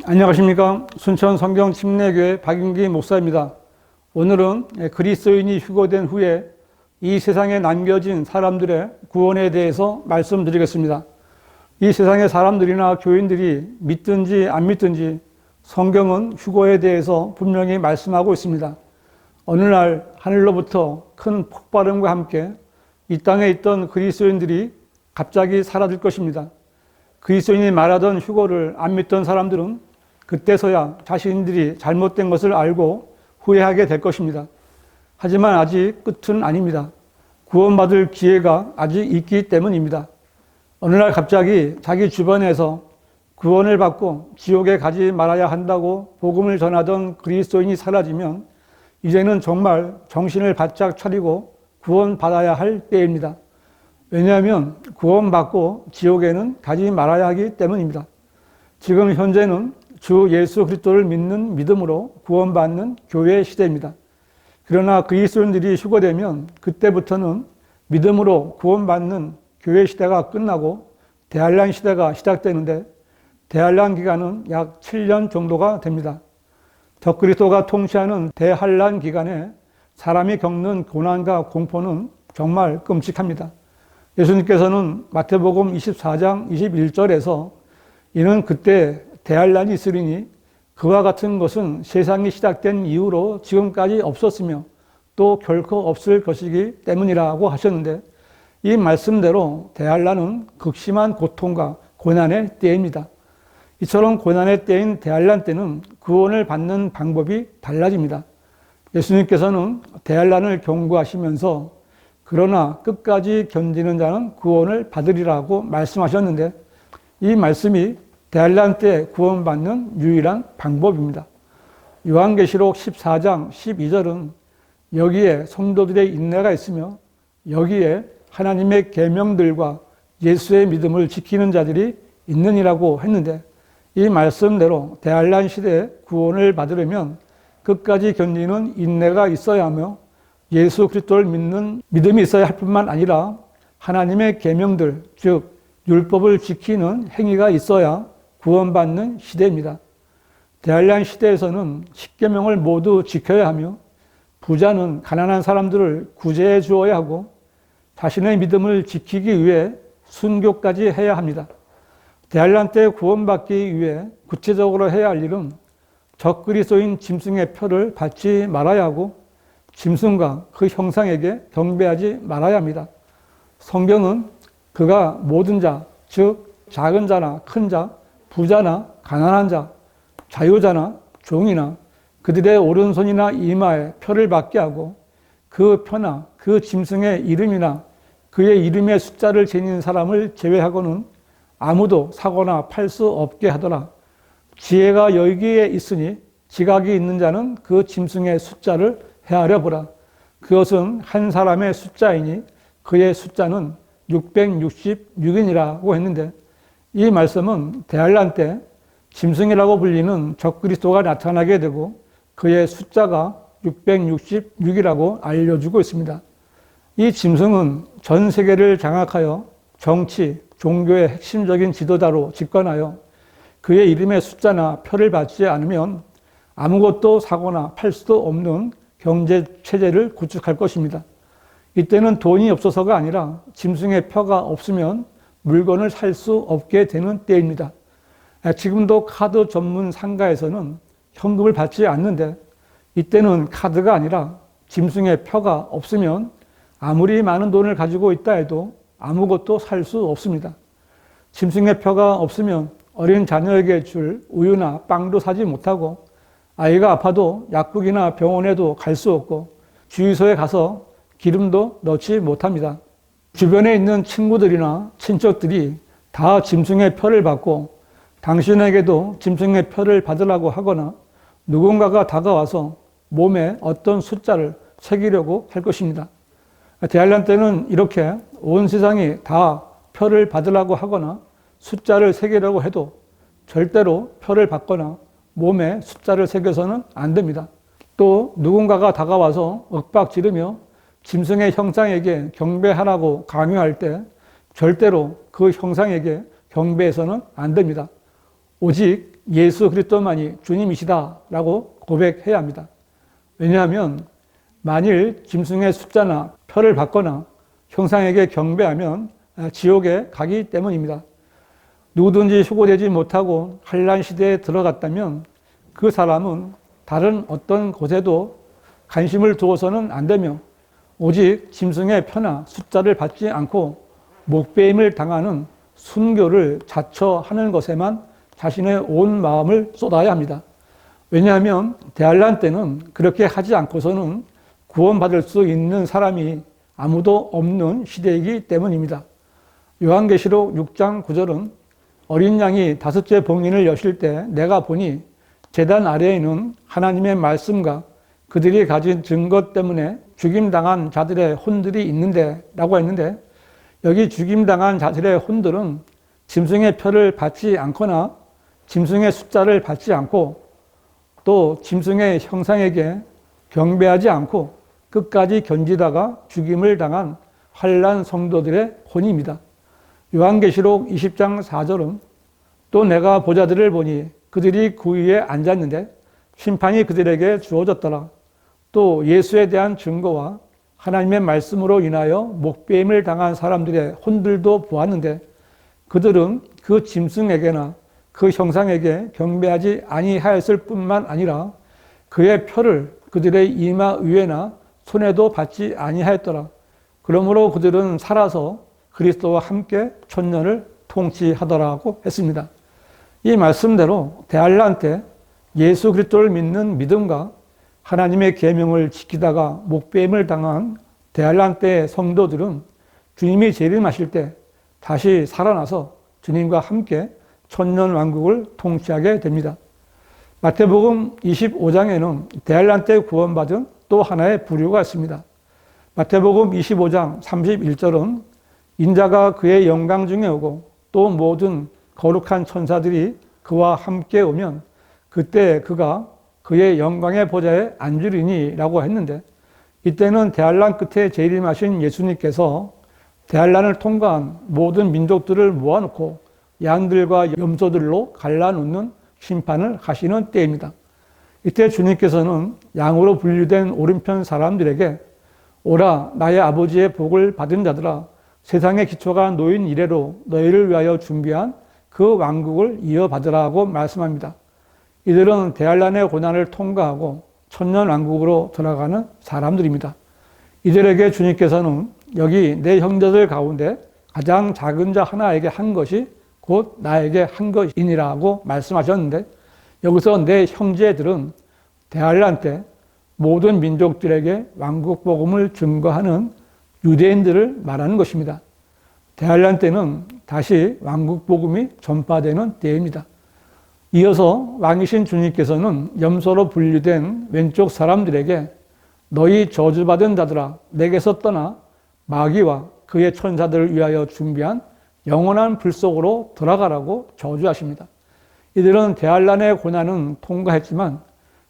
안녕하십니까. 순천 성경침례교회 박윤기 목사입니다. 오늘은 그리스도인이 휴거된 후에 이 세상에 남겨진 사람들의 구원에 대해서 말씀드리겠습니다. 이 세상의 사람들이나 교인들이 믿든지 안 믿든지 성경은 휴거에 대해서 분명히 말씀하고 있습니다. 어느 날 하늘로부터 큰 폭발음과 함께 이 땅에 있던 그리스도인들이 갑자기 사라질 것입니다. 그리스도인이 말하던 휴거를 안 믿던 사람들은 그때서야 자신들이 잘못된 것을 알고 후회하게 될 것입니다. 하지만 아직 끝은 아닙니다. 구원받을 기회가 아직 있기 때문입니다. 어느 날 갑자기 자기 주변에서 구원을 받고 지옥에 가지 말아야 한다고 복음을 전하던 그리스도인이 사라지면 이제는 정말 정신을 바짝 차리고 구원받아야 할 때입니다. 왜냐하면 구원받고 지옥에는 가지 말아야 하기 때문입니다. 지금 현재는 주 예수 그리스도를 믿는 믿음으로 구원받는 교회 시대입니다. 그러나 그리스도인들이 휴거되면 그때부터는 믿음으로 구원받는 교회 시대가 끝나고 대환란 시대가 시작되는데 대환란 기간은 약 7년 정도가 됩니다. 적그리스도가 통치하는 대환란 기간에 사람이 겪는 고난과 공포는 정말 끔찍합니다. 예수님께서는 마태복음 24장 21절에서 이는 그때 대환란이 있으리니 그와 같은 것은 세상이 시작된 이후로 지금까지 없었으며 또 결코 없을 것이기 때문이라고 하셨는데 이 말씀대로 대환란은 극심한 고통과 고난의 때입니다. 이처럼 고난의 때인 대환란 때는 구원을 받는 방법이 달라집니다. 예수님께서는 대환란을 경고하시면서 그러나 끝까지 견디는 자는 구원을 받으리라고 말씀하셨는데 이 말씀이 대환란 때 구원받는 유일한 방법입니다. 요한계시록 14장 12절은 여기에 성도들의 인내가 있으며 여기에 하나님의 계명들과 예수의 믿음을 지키는 자들이 있느니라고 했는데 이 말씀대로 대환란 시대에 구원을 받으려면 끝까지 견디는 인내가 있어야 하며 예수 그리스도를 믿는 믿음이 있어야 할 뿐만 아니라 하나님의 계명들, 즉 율법을 지키는 행위가 있어야 구원받는 시대입니다. 대환란 시대에서는 십계명을 모두 지켜야 하며 부자는 가난한 사람들을 구제해 주어야 하고 자신의 믿음을 지키기 위해 순교까지 해야 합니다. 대환란 때 구원받기 위해 구체적으로 해야 할 일은 적그리스도인 짐승의 표를 받지 말아야 하고 짐승과 그 형상에게 경배하지 말아야 합니다. 성경은 그가 모든 자, 즉 작은 자나 큰 자, 부자나 가난한 자, 자유자나 종이나 그들의 오른손이나 이마에 표를 받게 하고 그 표나 그 짐승의 이름이나 그의 이름의 숫자를 지닌 사람을 제외하고는 아무도 사거나 팔 수 없게 하더라. 지혜가 여기에 있으니 지각이 있는 자는 그 짐승의 숫자를 헤아려 보라. 그것은 한 사람의 숫자이니 그의 숫자는 666이니라고 했는데 이 말씀은 대환란 때 짐승이라고 불리는 적그리스도가 나타나게 되고 그의 숫자가 666이라고 알려주고 있습니다. 이 짐승은 전 세계를 장악하여 정치, 종교의 핵심적인 지도자로 집권하여 그의 이름의 숫자나 표를 받지 않으면 아무것도 사거나 팔 수도 없는 경제 체제를 구축할 것입니다. 이때는 돈이 없어서가 아니라 짐승의 표가 없으면 물건을 살 수 없게 되는 때입니다. 지금도 카드 전문 상가에서는 현금을 받지 않는데 이때는 카드가 아니라 짐승의 표가 없으면 아무리 많은 돈을 가지고 있다 해도 아무것도 살 수 없습니다. 짐승의 표가 없으면 어린 자녀에게 줄 우유나 빵도 사지 못하고 아이가 아파도 약국이나 병원에도 갈 수 없고 주유소에 가서 기름도 넣지 못합니다. 주변에 있는 친구들이나 친척들이 다 짐승의 표를 받고 당신에게도 짐승의 표를 받으라고 하거나 누군가가 다가와서 몸에 어떤 숫자를 새기려고 할 것입니다. 대환란 때는 이렇게 온 세상이 다 표를 받으라고 하거나 숫자를 새기려고 해도 절대로 표를 받거나 몸에 숫자를 새겨서는 안 됩니다. 또 누군가가 다가와서 윽박 지르며 짐승의 형상에게 경배하라고 강요할 때 절대로 그 형상에게 경배해서는 안 됩니다. 오직 예수 그리스도만이 주님이시다라고 고백해야 합니다. 왜냐하면 만일 짐승의 숫자나 표를 받거나 형상에게 경배하면 지옥에 가기 때문입니다. 누구든지 휴고되지 못하고 환난 시대에 들어갔다면 그 사람은 다른 어떤 곳에도 관심을 두어서는 안 되며 오직 짐승의 표나 숫자를 받지 않고 목배임을 당하는 순교를 자처하는 것에만 자신의 온 마음을 쏟아야 합니다. 왜냐하면 대환란 때는 그렇게 하지 않고서는 구원받을 수 있는 사람이 아무도 없는 시대이기 때문입니다. 요한계시록 6장 9절은 어린 양이 5째 봉인을 여실 때 내가 보니 제단 아래에는 하나님의 말씀과 그들이 가진 증거 때문에 죽임당한 자들의 혼들이 있는데 라고 했는데, 여기 죽임당한 자들의 혼들은 짐승의 표를 받지 않거나 짐승의 숫자를 받지 않고 또 짐승의 형상에게 경배하지 않고 끝까지 견디다가 죽임을 당한 환난 성도들의 혼입니다. 요한계시록 20장 4절은 또 내가 보자들을 보니 그들이 그 위에 앉았는데 심판이 그들에게 주어졌더라. 또 예수에 대한 증거와 하나님의 말씀으로 인하여 목배임을 당한 사람들의 혼들도 보았는데 그들은 그 짐승에게나 그 형상에게 경배하지 아니하였을 뿐만 아니라 그의 표를 그들의 이마 위에나 손에도 받지 아니하였더라. 그러므로 그들은 살아서 그리스도와 함께 천년을 통치하더라고 했습니다. 이 말씀대로 대환란 때 예수 그리스도를 믿는 믿음과 하나님의 계명을 지키다가 목배임을 당한 대환란 때의 성도들은 주님이 재림하실 때 다시 살아나서 주님과 함께 천년 왕국을 통치하게 됩니다. 마태복음 25장에는 대환란 때 구원받은 또 하나의 부류가 있습니다. 마태복음 25장 31절은 인자가 그의 영광 중에 오고 또 모든 거룩한 천사들이 그와 함께 오면 그때 그가 그의 영광의 보좌에 앉으리니 라고 했는데, 이때는 대환란 끝에 재림하신 예수님께서 대환란을 통과한 모든 민족들을 모아놓고 양들과 염소들로 갈라놓는 심판을 하시는 때입니다. 이때 주님께서는 양으로 분류된 오른편 사람들에게 오라 나의 아버지의 복을 받은 자들아, 세상의 기초가 놓인 이래로 너희를 위하여 준비한 그 왕국을 이어받으라고 말씀합니다. 이들은 대환란의 고난을 통과하고 천년 왕국으로 들어가는 사람들입니다. 이들에게 주님께서는 여기 내 형제들 가운데 가장 작은 자 하나에게 한 것이 곧 나에게 한 것이니라고 말씀하셨는데, 여기서 내 형제들은 대환란 때 모든 민족들에게 왕국 복음을 증거하는 유대인들을 말하는 것입니다. 대환란 때는 다시 왕국 복음이 전파되는 때입니다. 이어서 왕이신 주님께서는 염소로 분류된 왼쪽 사람들에게 너희 저주받은 자들아 내게서 떠나 마귀와 그의 천사들을 위하여 준비한 영원한 불 속으로 들어가라고 저주하십니다. 이들은 대환란의 고난은 통과했지만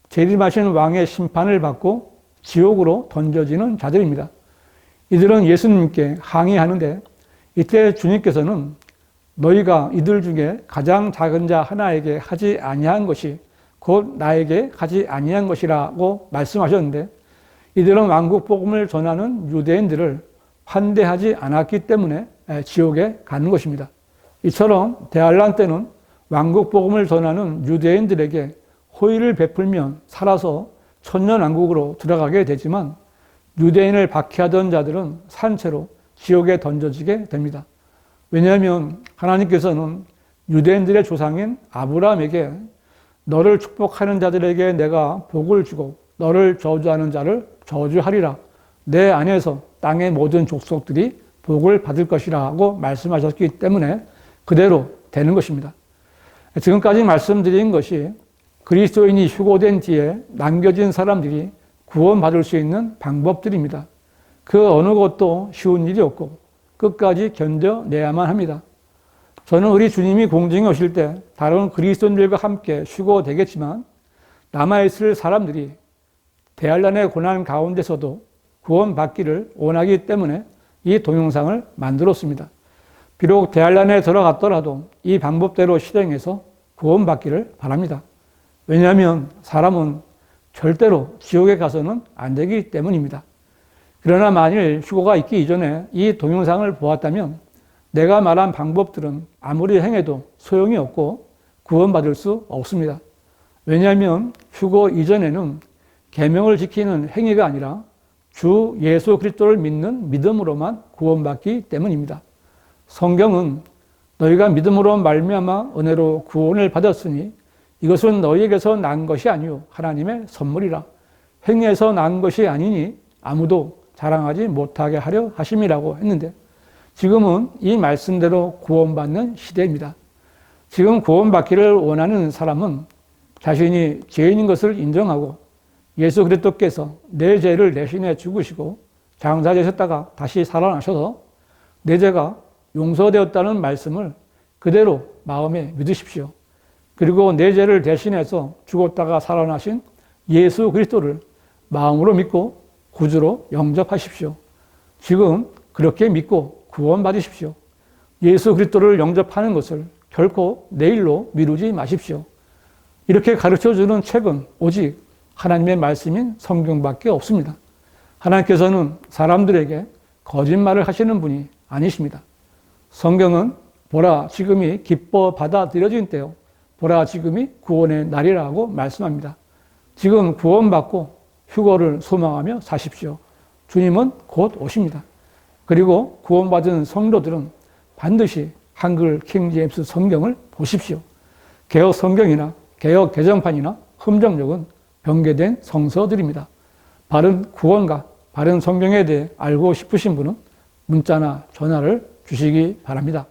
재림하신 왕의 심판을 받고 지옥으로 던져지는 자들입니다. 이들은 예수님께 항의하는데 이때 주님께서는 너희가 이들 중에 가장 작은 자 하나에게 하지 아니한 것이 곧 나에게 하지 아니한 것이라고 말씀하셨는데, 이들은 왕국 복음을 전하는 유대인들을 환대하지 않았기 때문에 지옥에 가는 것입니다. 이처럼 대환란 때는 왕국 복음을 전하는 유대인들에게 호의를 베풀면 살아서 천년 왕국으로 들어가게 되지만 유대인을 박해하던 자들은 산채로 지옥에 던져지게 됩니다. 왜냐하면 하나님께서는 유대인들의 조상인 아브라함에게 너를 축복하는 자들에게 내가 복을 주고 너를 저주하는 자를 저주하리라. 내 안에서 땅의 모든 족속들이 복을 받을 것이라고 말씀하셨기 때문에 그대로 되는 것입니다. 지금까지 말씀드린 것이 그리스도인이 휴고된 뒤에 남겨진 사람들이 구원받을 수 있는 방법들입니다. 그 어느 것도 쉬운 일이 없고 끝까지 견뎌내야만 합니다. 저는 우리 주님이 공중에 오실 때 다른 그리스도인들과 함께 휴고되겠지만 남아있을 사람들이 대환란의 고난 가운데서도 구원받기를 원하기 때문에 이 동영상을 만들었습니다. 비록 대환란에 들어갔더라도 이 방법대로 실행해서 구원받기를 바랍니다. 왜냐하면 사람은 절대로 지옥에 가서는 안 되기 때문입니다. 그러나 만일 휴거가 있기 이전에 이 동영상을 보았다면 내가 말한 방법들은 아무리 행해도 소용이 없고 구원받을 수 없습니다. 왜냐하면 휴거 이전에는 계명을 지키는 행위가 아니라 주 예수 그리스도를 믿는 믿음으로만 구원받기 때문입니다. 성경은 너희가 믿음으로 말미암아 은혜로 구원을 받았으니 이것은 너희에게서 난 것이 아니요 하나님의 선물이라. 행위에서 난 것이 아니니 아무도 자랑하지 못하게 하려 하심이라고 했는데 지금은 이 말씀대로 구원받는 시대입니다. 지금 구원받기를 원하는 사람은 자신이 죄인인 것을 인정하고 예수 그리스도께서 내 죄를 대신해 죽으시고 장사되셨다가 다시 살아나셔서 내 죄가 용서되었다는 말씀을 그대로 마음에 믿으십시오. 그리고 내 죄를 대신해서 죽었다가 살아나신 예수 그리스도를 마음으로 믿고 구주로 영접하십시오. 지금 그렇게 믿고 구원받으십시오. 예수 그리스도를 영접하는 것을 결코 내일로 미루지 마십시오. 이렇게 가르쳐주는 책은 오직 하나님의 말씀인 성경밖에 없습니다. 하나님께서는 사람들에게 거짓말을 하시는 분이 아니십니다. 성경은 보라 지금이 기뻐 받아들여진 때요 보라 지금이 구원의 날이라고 말씀합니다. 지금 구원받고 휴거를 소망하며 사십시오. 주님은 곧 오십니다. 그리고 구원받은 성도들은 반드시 한글 킹제임스 성경을 보십시오. 개역 성경이나 개역 개정판이나 흠정역은 변개된 성서들입니다. 바른 구원과 바른 성경에 대해 알고 싶으신 분은 문자나 전화를 주시기 바랍니다.